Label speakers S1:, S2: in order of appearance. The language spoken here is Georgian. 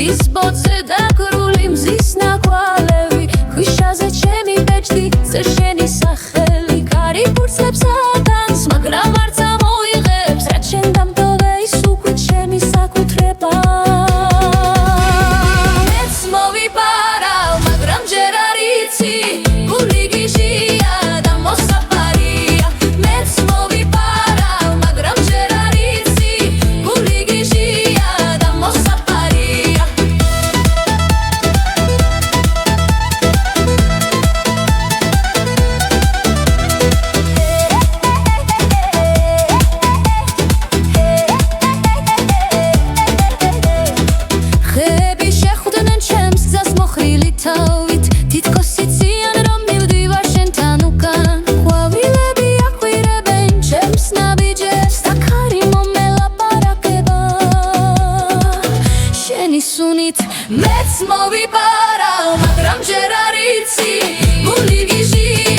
S1: მზის ბოძზე დაკრული მზის ნაკვალევი ქვიშაზე ჩემი ბეჭდი ზე შენი სახელი კარი ფურცლებს ატანს მაგრამ არც ამოიღებს რაც შენ დამტოვე ის უკვე ჩემი საკუთრება მეც მოვიპარავ მაგრამ ჯერ არ იცი გული გიჟია და მოსაფარია მეც მოვიპარავ მაგრამ ჯერ არ იცი გული გიჟია და მოსაფარია ხეები შეხვდნენ ჩემს გზას მოხრილი თავით თითქოს იციან რომ მივდივარ შენთან უკან ყვავილები აყვირებენ ჩემს ნაბიჯებს და ქარი მომელაპარაკება შენი სუნით მეც მოვიპარავ მაგრამ ჯერ არ იცი გული გიჟია